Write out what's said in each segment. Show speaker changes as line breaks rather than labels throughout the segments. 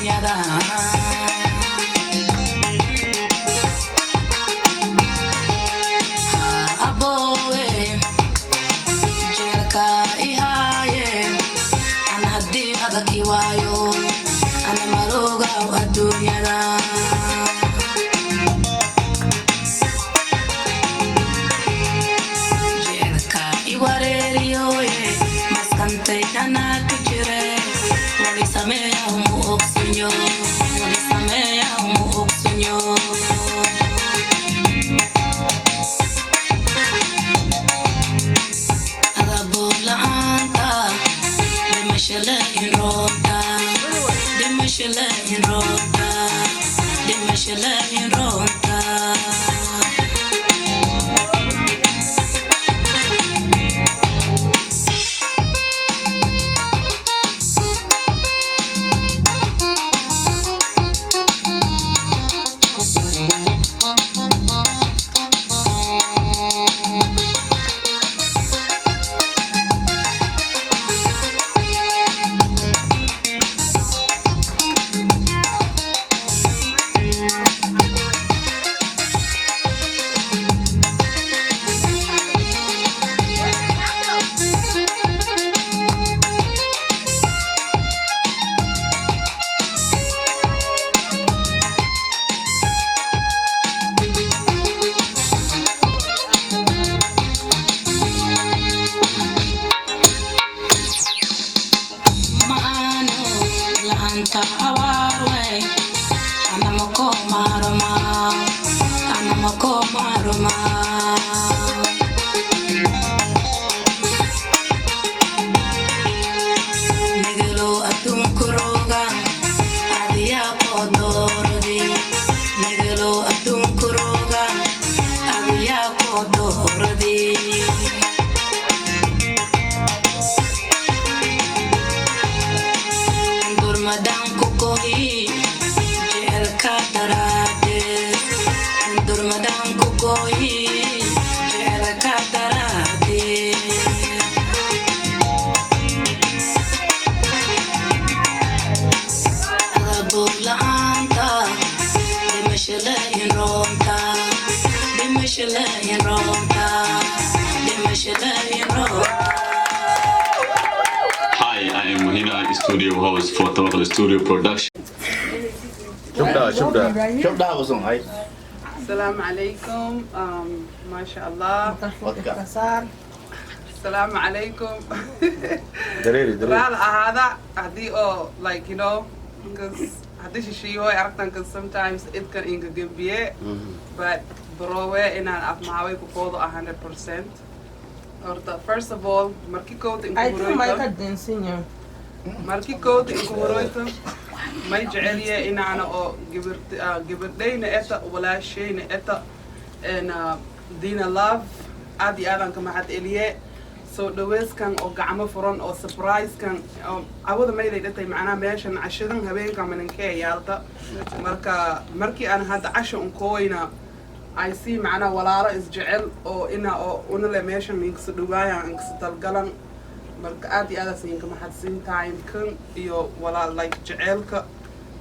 adduunyada aboowe jeelka ihaaye an haddii adaki waayo ana maroogaw adduunyada jeelka iwareeriyoye maskantay anaa ku jire wali sameeya mu ogsinyo wali sameeya mu ogsinyo Dimashila in Rota
Hi, I am Mahina, studio host for Total Studio Production.
شوف وصون هاي
السلام عليكم ما شاء الله السلام عليكم
دريري
لا هذا هذه like you know because هذا الشيء هو عرفتن because sometimes it can inconvenient but بروه إن أنا أفهمه كفوض 100%. First of all, marki kood in kuhuroyta may jeceliye in ana oo gabardhayna eta walaashayna eta dina love aad iyo aadan ka mahad celiye soo dhaweyskan oo gacmo furan oo surprise kan awada mayday dhatay macnaa meeshan cashadan habeenka maninkee yaalta markii aan hadda casho unkooyna I see معنا ولا إسجعل أو إنا أو ونلا ماشان إنكس دوايا إنكس تلقلن مركاتي هذا سين كم حد سين تايم كن يو ولا like جعلك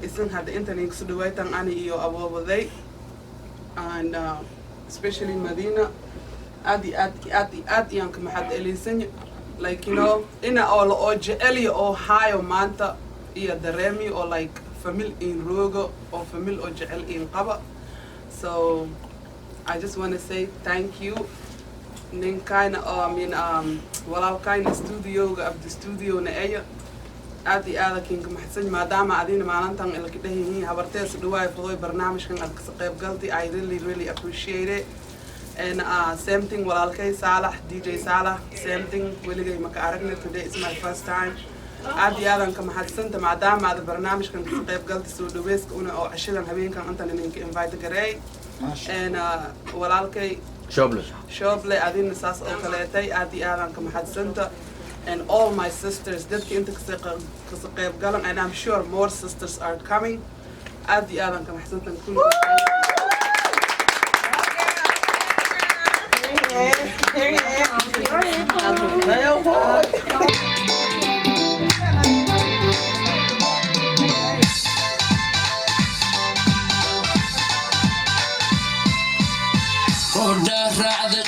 إسن هذا إنت إنكس دوايا تان أنا يو أبو وذي and especially مدينة أدي يعني كم حد إليسن like you know إنا أو جعلي أو هاي ومانتا يا درامي أو like فاميل إن روجو أو فاميل أو جعل إن قبا so I just want to say thank you. Nin kind walaal kind studio of the studio na aya aad iyo aad kinka maxsan maadaama adina maalintan ila kidahiin habartees dhawaay fuday barnaamijkan aad ka qayb galtay I really appreciate it and same thing walaalkay Salah DJ Salah same thing weligay ma ka aragna today is my first time aad iyo aad ka maxsanta maadaama aad barnaamijkan ka qayb galtay soo dhaweyska una oo cashadan habeenkan inta ninka invite garay and walaalkay Shable adina saas oo kaleetay aad iyo aad ka maxsanta and all my sisters dadka inta ka qayb galan and I'm sure more sisters are coming aad iyo aad ka maxsanta kullu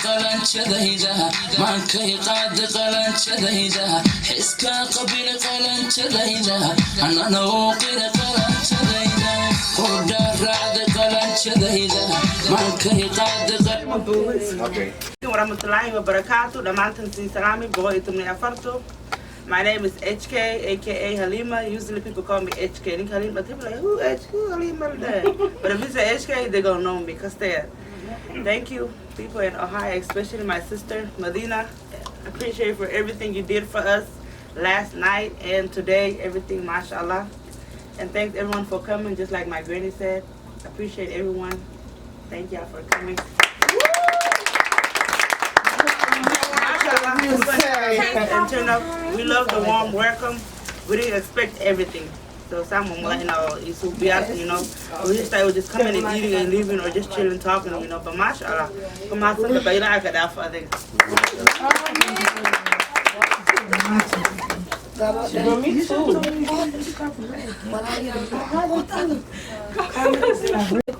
qalanjadayda maankay qaada qalanjadayda xiska qabila qalanjadayda anana uu qira qalanjadayda qudha raacda qalanjadayda maankay qaada
Okay.
Warahmatullahi wabarakatuh. Damantan sin salami boy itumni afarto. My name is HK, aka Halima. Usually people call me HK. Think Halima, people like who Halima today? But if you say HK, they gonna know me because they're. Thank you, people in Ohio, especially my sister Medina. Appreciate you for everything you did for us last night and today. Everything, mashallah. And thanks everyone for coming. Just like my granny said, appreciate everyone. Thank y'all for coming. And turn up. We love the warm welcome. We didn't expect everything. So someone, it's so beyond, we just thought we just coming and eating and leaving or just chilling, talking, But mashallah, come on, some of the baila I got out for things.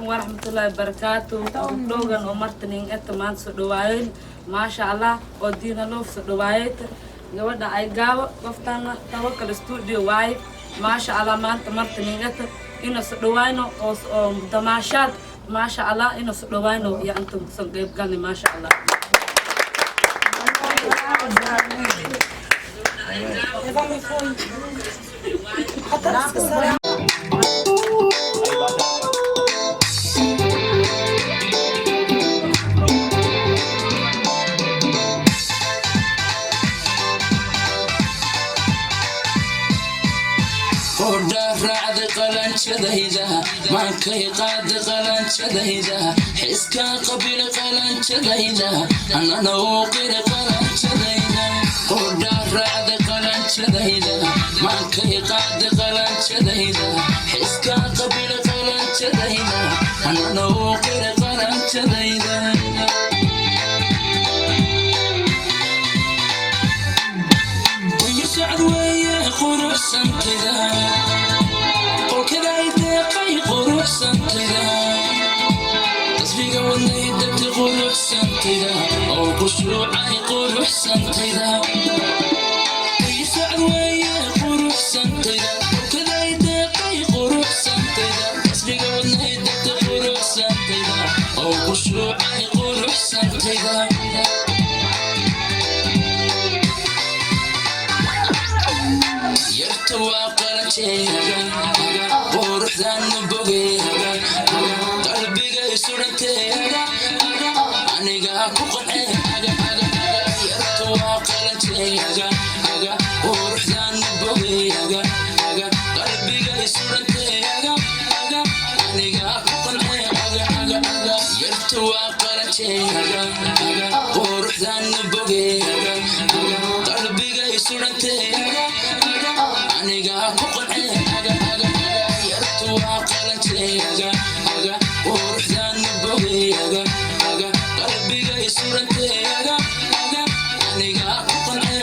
warahmatullahi wabarakatuh. Dogan oo martanin inta maanta soo dhawaayeen maasha Allah oo diina loo soo dhawaayay gabadha ay gaabo qoftaana tawakal studio waay maasha Allah maanta martanin inta ina soo dhawaayno oo damaashaad maasha Allah ina soo dhawaayno iyo inta soo qayb galnay maasha Allah qalanjadayda maankay qaada qalanjadayda xiska qabila qalanjadayda anana uu qira qalanjadayda qudha raacda qalanjadayda maankay qaada qalanjadayda xiska qabila qalanjadayda anana uu qira qalanjadayda ويسعد ويا قروح سنتدا وكذا يدقي قروح سنتدا تصفيق والنيدة قروح سنتدا أو خشوعي قروح سنتدا ويسعد ويا قروح سنتدا وكذا يدقي قروح سنتدا تصفيق والنيدة قروح سنتدا أو خشوعي قروح سنتدا quruxdan bogeega qalbiga suranteega aniga ku qancee yartu waa qalanteega quruxdan bogeega qalbiga suranteega aniga ku qancee yartu waa qalanteega quruxdan bogeega qalbiga suranteega aniga ku qancee yartu waa qalanteega quruxdan bogeega qalbiga suranteega aniga ku qancee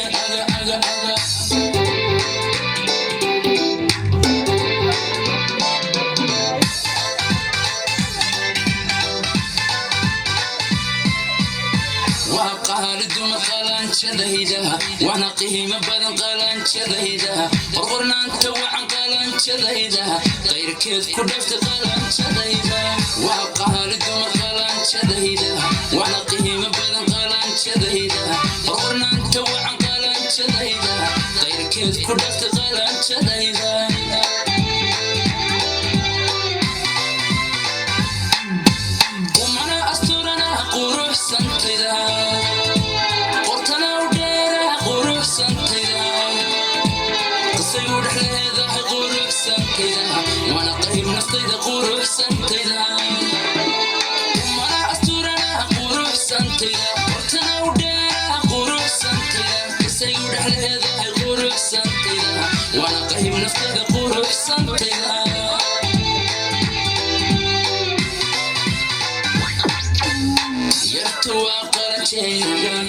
وقالد قلنجديدا وانا قيمة بدن قلنجديدا قرقرنا انت وعن قلنجديدا غير كيف كدفت قلنجديدا وقالد قلنجديدا وانا قيمة بدن قلنجديدا قرقرنا انت وعن قلنجديدا غير كيف كدفت قلنجديدا ومنا أسترنا قروح سنتدا وانا قريب نصيد قروح سنتدا وما أستورنا قروح سنتدا ورتنا ودينا قروح سنتدا سيقول هذا قروح سنتدا وانا قريب نصيد قروح سنتدا يرتوى قرنجينا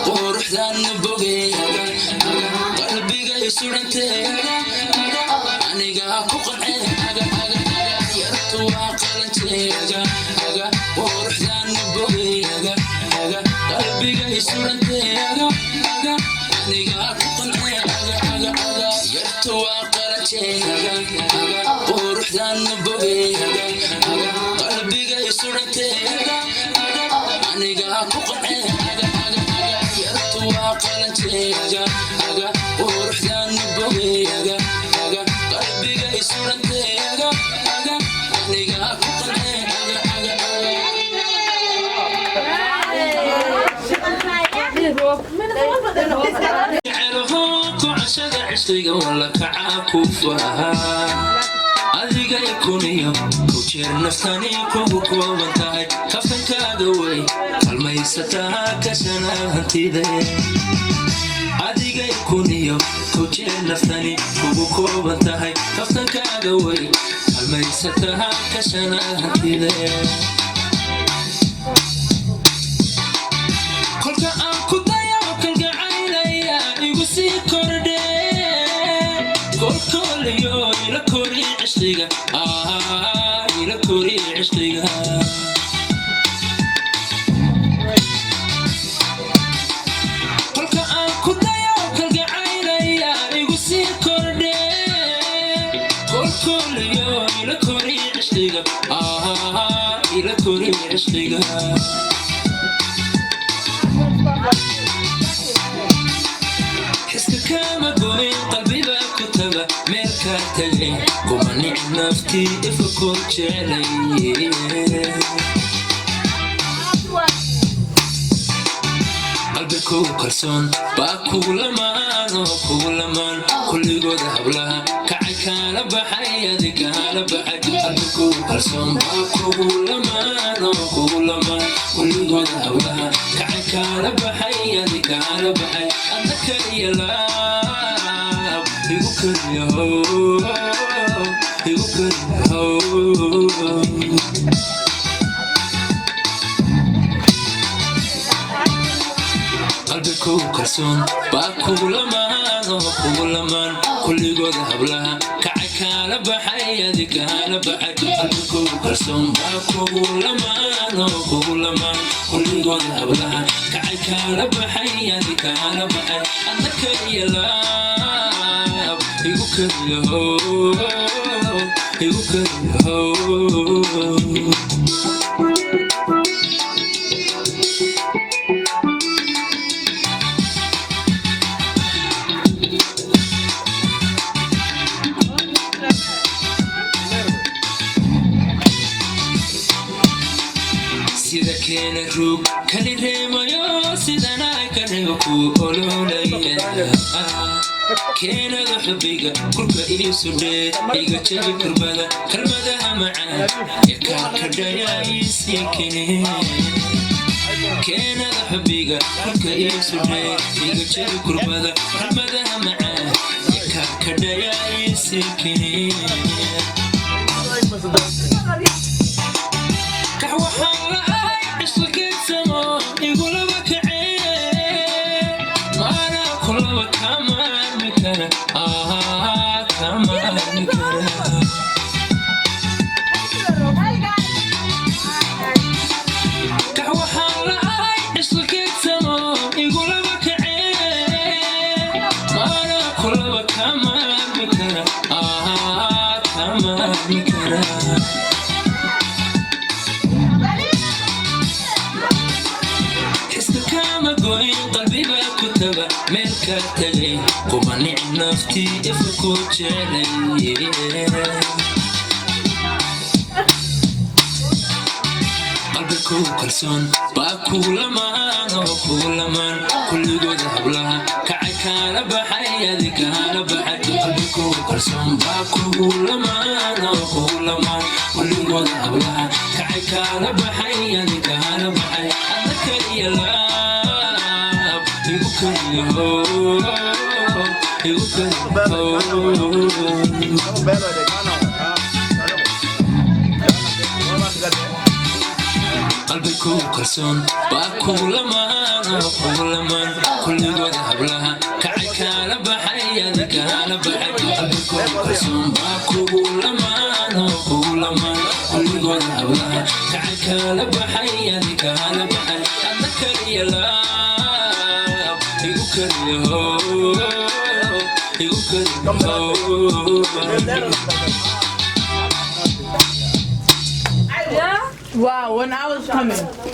قروح ذان بوغينا قلبي سورنتينا aniga ku qancee yartu waa qalanteega quruxdan bogeega
quruxdan bogeeyaga qalbiga isuranteega aniga ku qaceega yartu waa qalanteega quruxdan bogeeyaga qalbiga isuranteega aniga ku qaceega عشتيقة ولا كعاكوفها أذيقا يكونيو كوشير نفتاني كوبوكو وانتاي كفتن كادوي الميستها كسنا هنتيدي أذيقا يكونيو كوشير نفتاني كوبوكو وانتاي كفتن كادوي الميستها كسنا هنتيدي كلك أنكو دايا وكلك عينيا يقسي كوردي كوليو إلى كوري عشتيقة إلى كوري عشتيقة كلك أنكو دايا وكلك عينيا يقسي كوردي كوليو إلى كوري عشتيقة إلى كوري عشتيقة حسك كما قوي قلبي بكتبه ميركاتلي كماني نفتي افكر جعلي قلبك كرسون باكو لمان كل قد هبلها كعي كان بحي يدك هلا بحي قلبك كرسون باكو لمان كل قد هبلها كعي كان بحي يدك هلا بحي أنك يلاب يذكر يهو قلبك كرسون باكو لمان كل قد هبلها كعي كان بحي يدك هلا بحي قلبك كرسون باكو لمان كل قد هبلها كعي كان بحي يدك هلا بحي أنك يلاب يذكر يهو sida keena ruug kali reemayo sidana kareeku ololaya keenada xubiga kulka iisu dhee iga jabi kurbada kalmadaha macaan ka dhayaysi keenada xubiga kulka iisu dhee iga jabi kurbada kalmadaha macaan ka dhayaysi ملكتلي كماني نفتي افكو جعلي قلبك كرسون باكو لمان كل قد هبلها كعي كان بحي يدك هلا بحي قلبك كرسون باكو لمان كل قد هبلها كعي كان بحي يدك هلا بحي أنك يلا قلبك كرسون باكو لمان كل قد هبلها كعي كان بحي يدك هلا بحي قلبك كرسون باكو لمان كل قد هبلها كعي كان بحي يدك هلا بحي أنك يلا
Wow, when I was coming.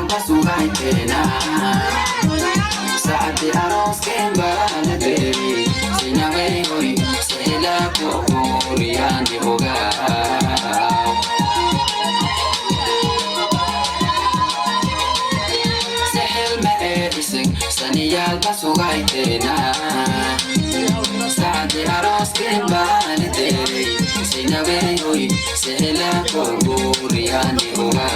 basugaitena Saati aros kembali diri Sinyagai hoi sela kokurian di boga Sehel me ising saniyal basugaitena Saati aros kembali diri Sinyagai hoi sela kokurian di boga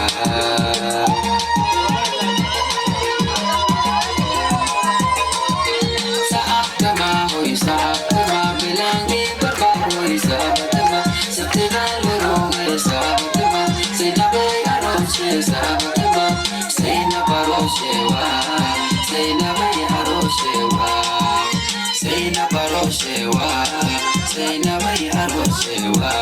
Saat tema bilangi berbaroi saat tema setelah lorong saat tema senabai aroshe saat tema senabaroshewa senabai aroshewa senabaroshewa senabai aroshewa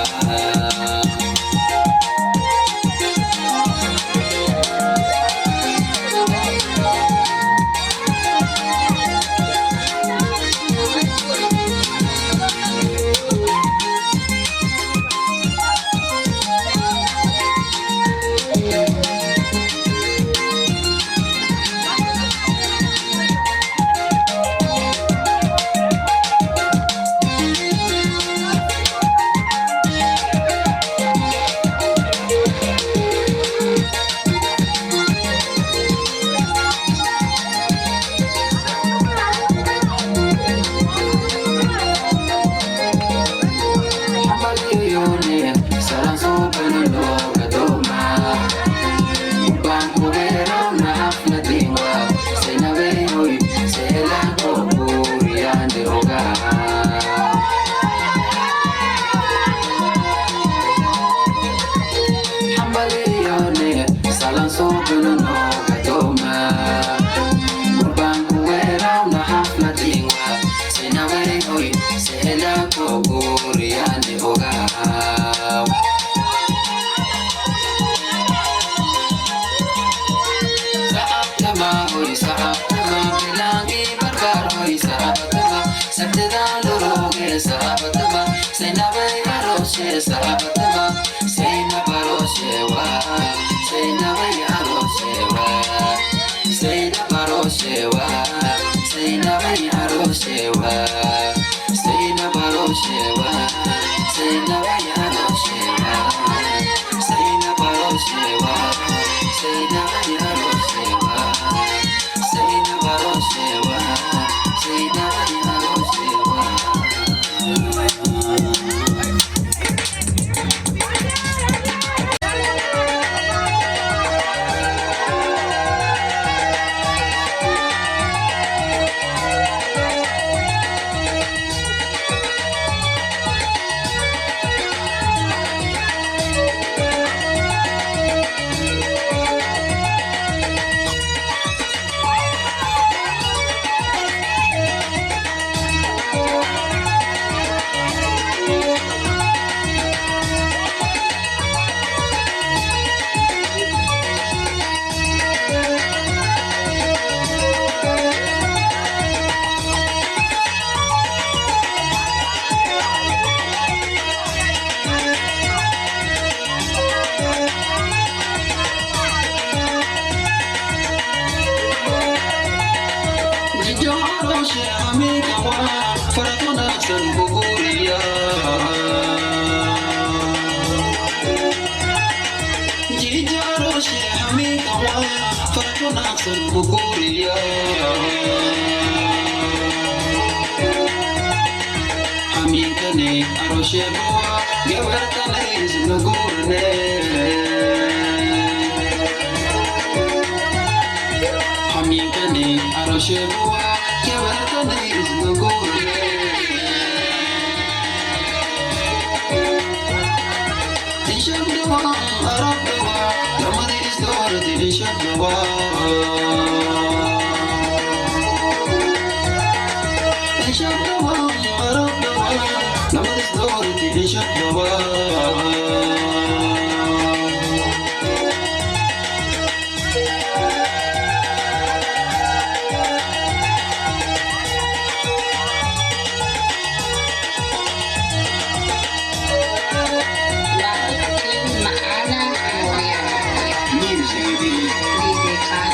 Music.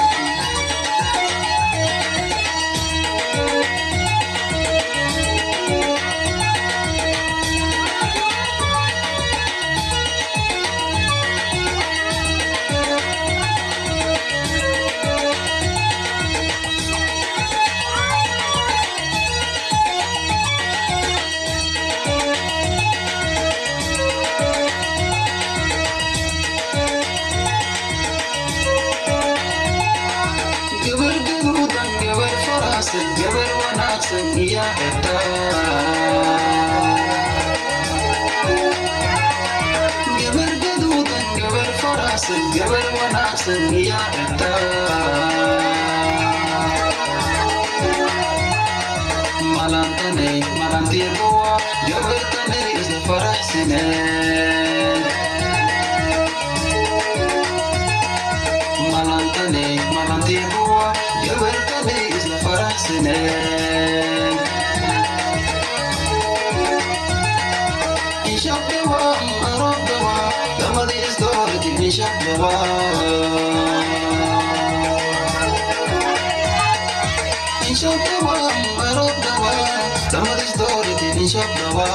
eta gabar gaduudan gabar faraxsan gabar wanaagsan iya eta malantanay malantiya buwa gabartanay isla faraxsanay malantanay malantiya buwa gabartanay isla faraxsanay inshabdawa arabdawa lamadi isdoorati inshabdawa inshabdawa arabdawa lamadi isdoorati inshabdawa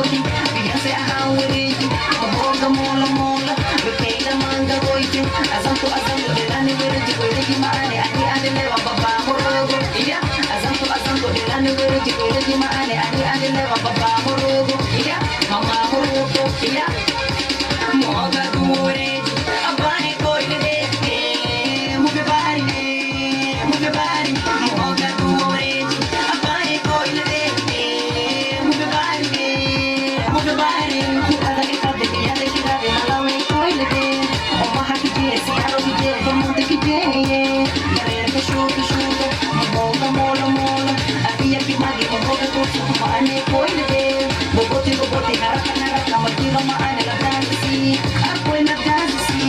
boti biase ahawiriji boga mola mola bekaila manga goiti azanto delani wiriji wiriji maane ani adele wa baba morogo iya azanto delani wiriji wiriji maane ani adele wa baba morogo iya mama morogo iya moga dureji abane koile de move bari moga dureji abane koile de move bari ada ikade ya de kidade malawe koile de oma hakije si aro kije monte kije garer ke shuto moga mola abia kimagi moga to mane koile de bobote haraka matiro maane la dansi apoy na dansi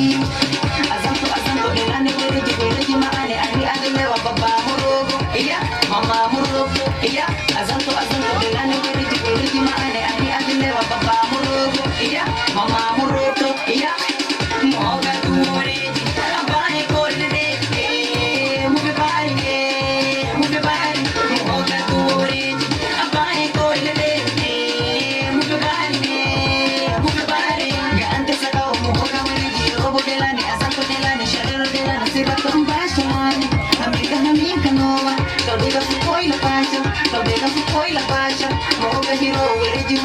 azanto delani wiriji maane ani adele wa baba morogo iya mama morogo iya azanto delani wiriji maane ani adele wa baba morogo iya mama morogo iya moga dureji abane koile de move bari moga dureji abane koile de move bari gante sakao moga wiriji robo delani azanto delani shalero delani seba tombashani amiga nova todega fukoi la pacha moga hiro wiriji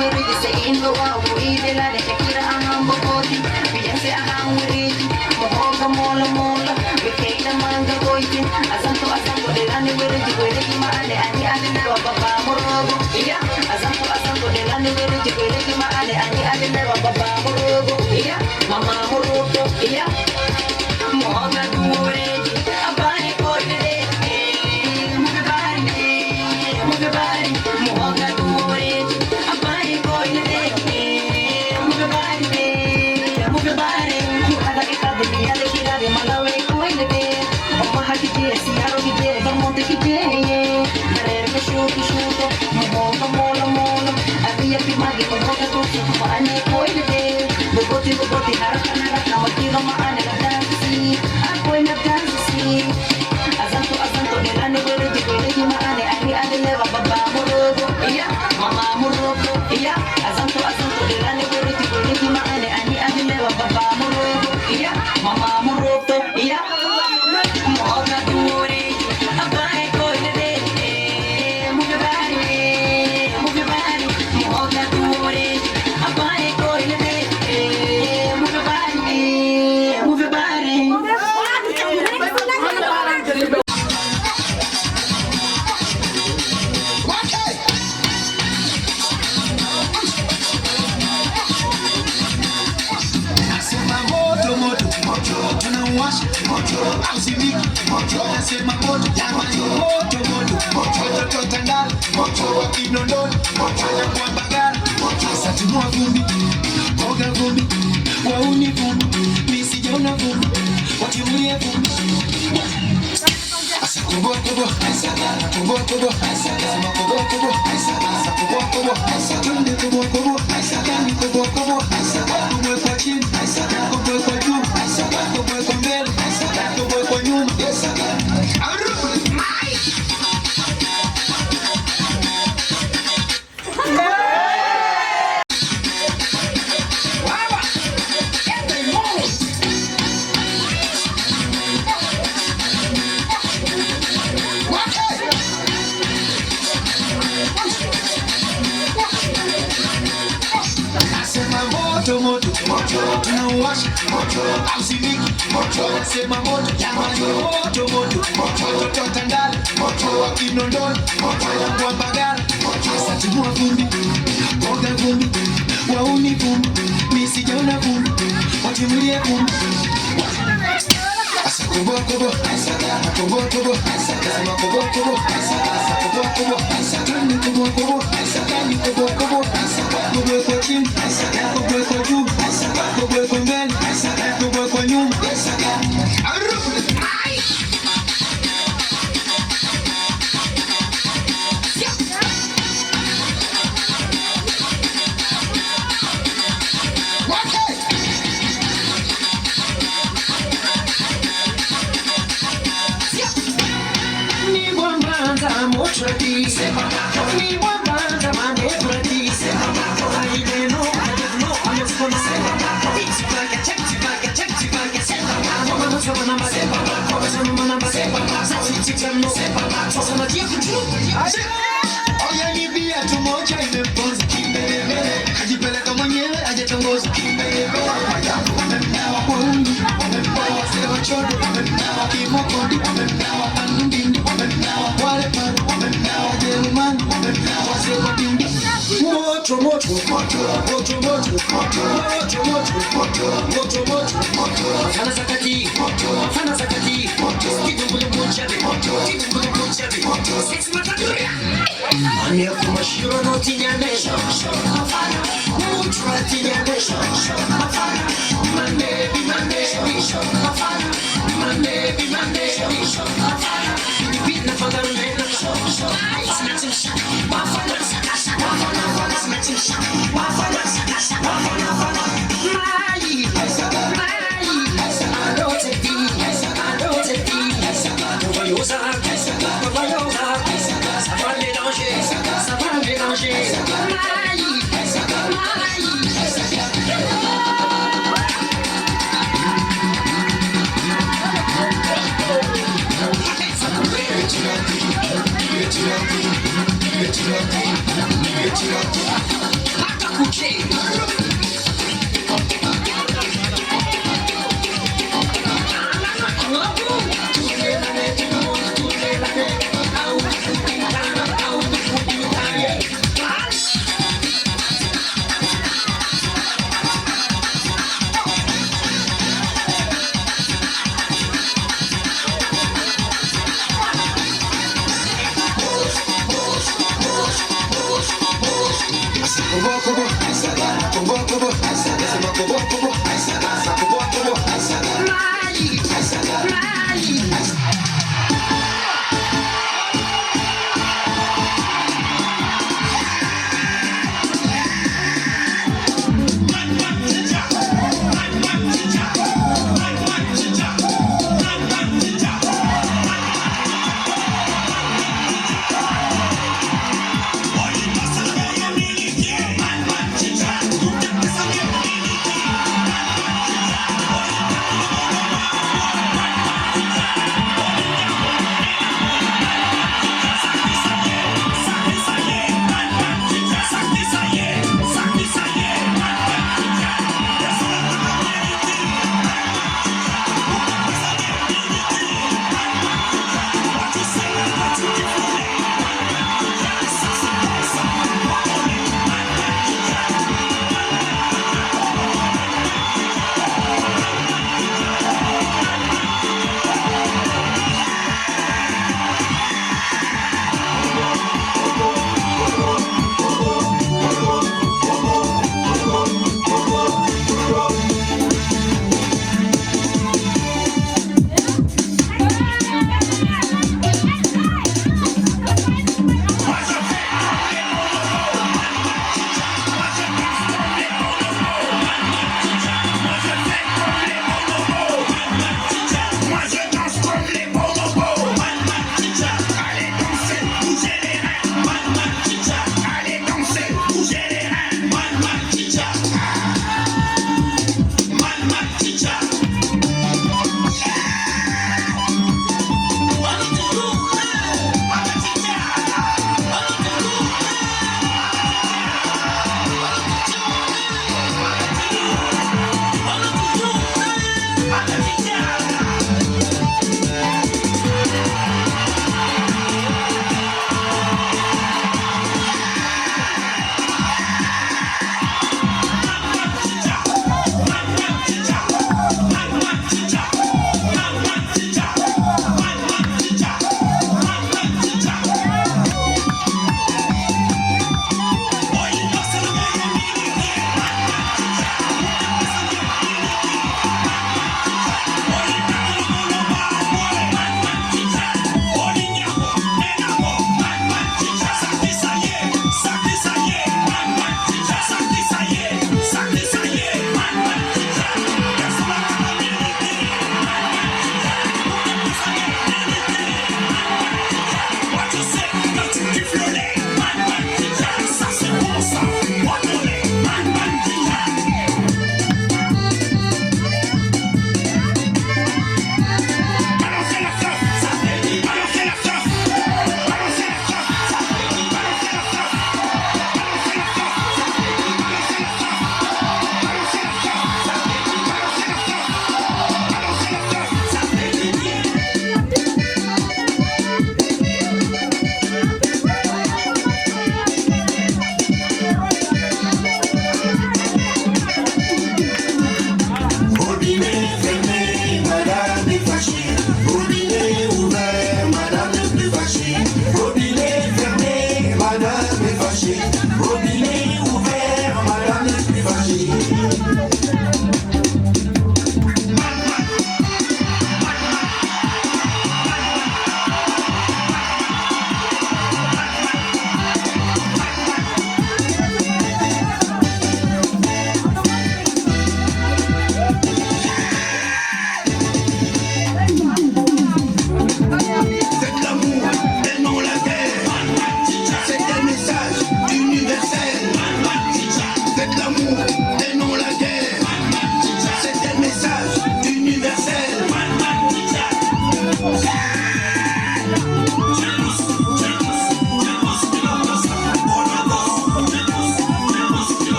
seingo wa ui delani shakira ahambo koti biase aham wiriji moga mola bekaila manga goiti azanto delani wiriji maane ani adele wa baba morogo iya azanto delani wiriji maane ani adele wa baba morogo iya mama morogo iya moga dureji abane koile de move bari moga dureji abane koile de move bari ada ikade ya de kidade malawe koile de oma hakije si aro kije monte kije garer ke shuto moga mola abia kimagi moga to mane koile de bobote haraka matiro maane la dansi apoy na dansi azanto delani wiriji maane ani adele wa baba morogo iya mama morogo iya azanto delani wiriji maane ani adele wa baba morogo iya mama morogo iya moga dureji abane koile de move bari moga dureji abane koile de move bari
Nasema moto tunawasha ausimiki nasema moto jamani moto tandala wa Kinondoni anakuwa Mbagala sasa tumua vumbi moga vumbi wauni vumbi misijaona vumbi watimulie vumbi asa kubo nasema kubo tunde kubo kani kubo kubo kwa chini kubo kwa juu kubo kwa mbele kubo kwa nyuma moto tunawasha ausimiki nasema moto jamani moto tandala wa Kinondoni anakuwa Mbagala sasa tumua vumbi moga vumbi wauni vumbi misijaona vumbi watimulie vumbi asa kubo nasema kubo tunde kubo kani kubo kubo kwa chini kubo kwa juu kubo kwa mbele kubo kwa nyuma Ni chamo sasa maji kuchu oya ni bia tumoja imeponza kimbele ajipeleka mwenyewe ajatongoza kimbele wamemnawa bongi wamemnawa sewa chodo wamemnawa kimokondi wamemnawa pandindi wamemnawa wale pale wamemnawa jerumani wamemnawa sewa dindi moto moto moto moto moto moto moto moto moto fana zakati fana zakati kidogo mmoja kidogo mmoja six mataduria ania kumashiro no tinyanesha afana mutra tinyanesha afana mande afana mande afana beat na fadharu nena snatching shot afana afana snatching shot afana afana mai I don't take ça va mélanger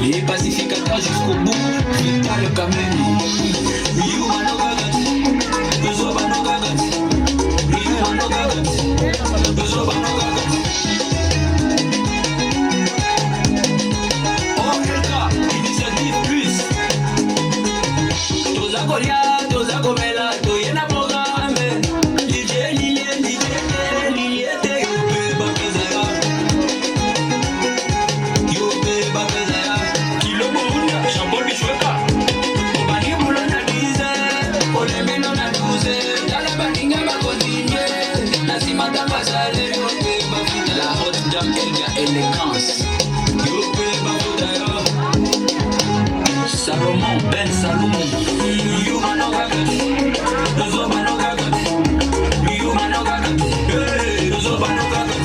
Les pacificateurs jusqu'au bout, vital kameni. You no gagat, Uzoba no gagat. You no gagat, Uzoba no gagat. Oh Elka, initiative plus. Toza Korea, Toza Komela, Toyena programme. Liye, liye, liye, liye, te yope bakazaya. Yope bakazaya. Kilo bunda, Shable bishweka. Obani mulo na dize, oleme no na duze. Dala baninga bakozinye, nasima tapasale. Yope bafuta la hot dame, Elga élégance. Yope bakazaya. Salomon, Ben Salomon. You man no gagat, Uzoba no gagat. You man no gagat, hey, Uzoba no gagat.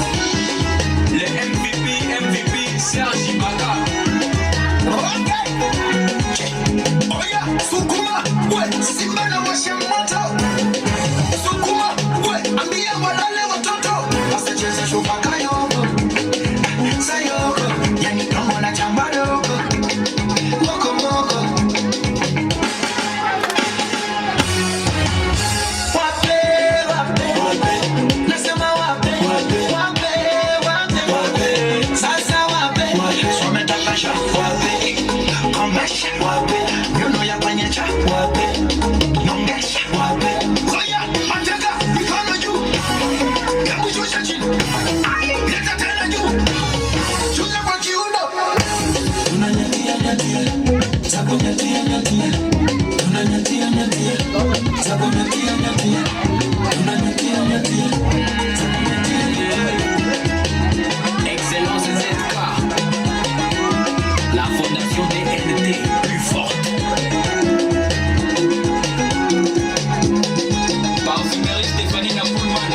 Les MVP, Serge Ibaka.
Oya, sukuma, we, simba na washa moto. Sukuma, we, ambia walale watoto. Wasacheza shubaka yoko, sayoko, yani kama na chamba dogo. Moko moko. Wape, wape, wape. Nasema wape, wape, wape, wape, wape. Sasa wape, sometakasha, wape. Kombasha, wape. Nyuno ya panyecha, wape. Nongesha, wape. Oya, mateka, mikono juu. Hebu shusha chini. Leta tena juu. Shusha kwa kiuno. Tunanyatia nyatia, zako nyatia nyatia. Tunanyatia nyatia, zako nyatia nyatia. Tunanyatia nyatia, zako nyatia nyatia.
Excellence ZK. La fondation DNT, plus forte. Parfumerie Stéphanie Napoulman.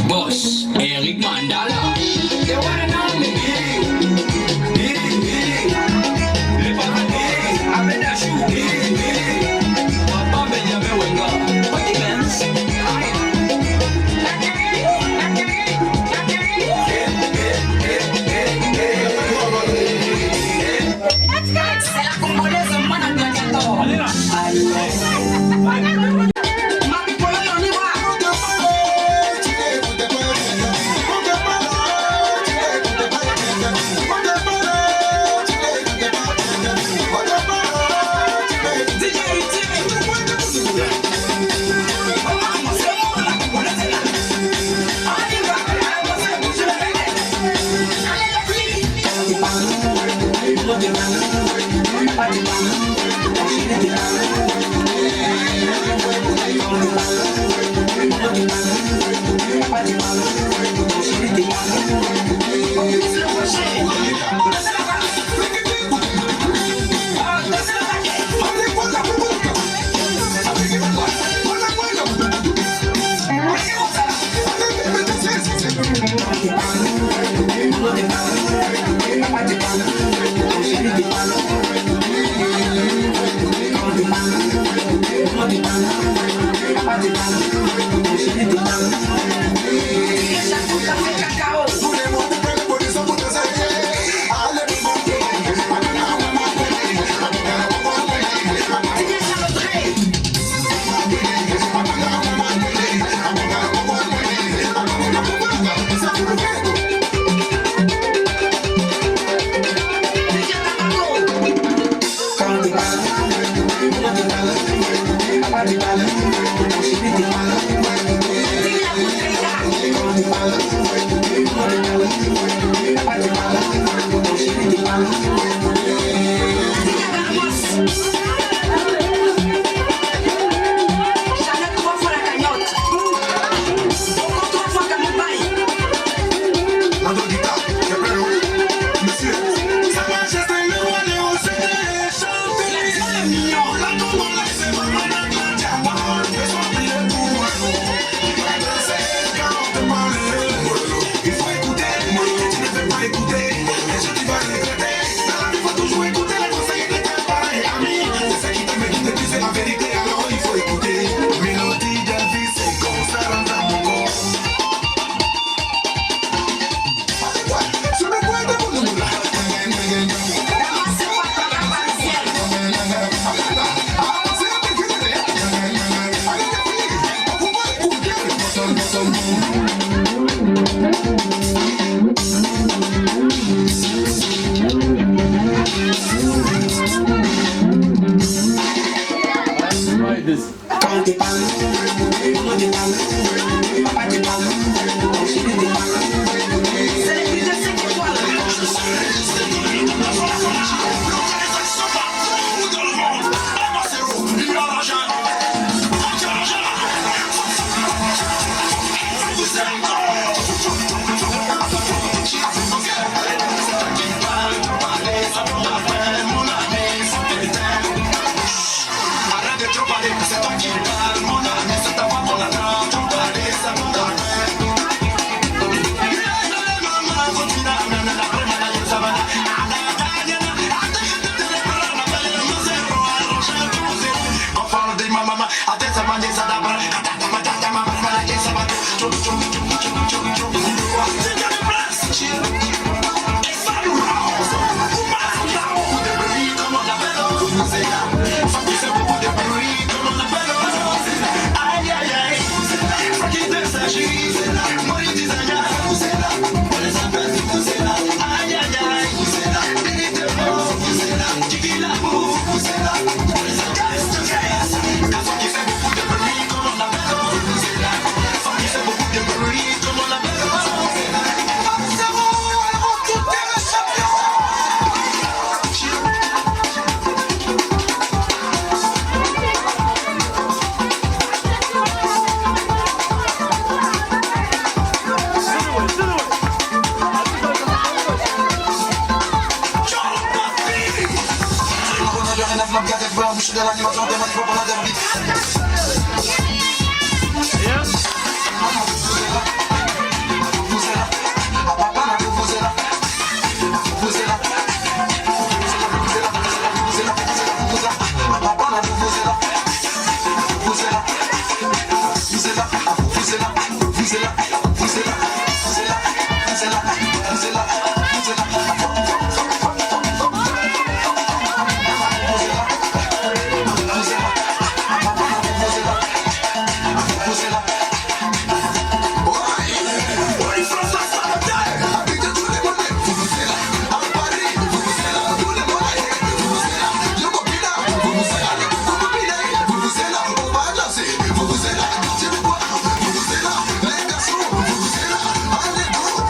Boss, Eric Mandala. The one and only. Le paradis, Abedachou. Papa Benjamin Wenga. What the bands?
C'est la congolaise, moi, dans le gâteau. Mami, pour le nom,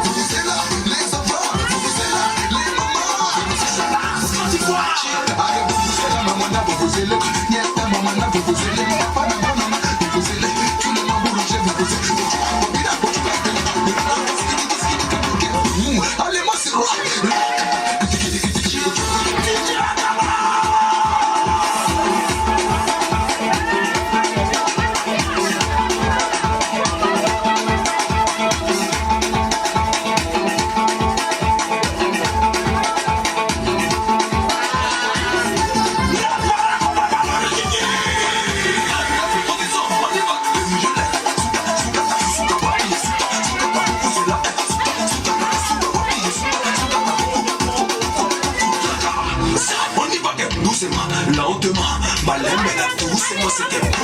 Vuvuzela, você quer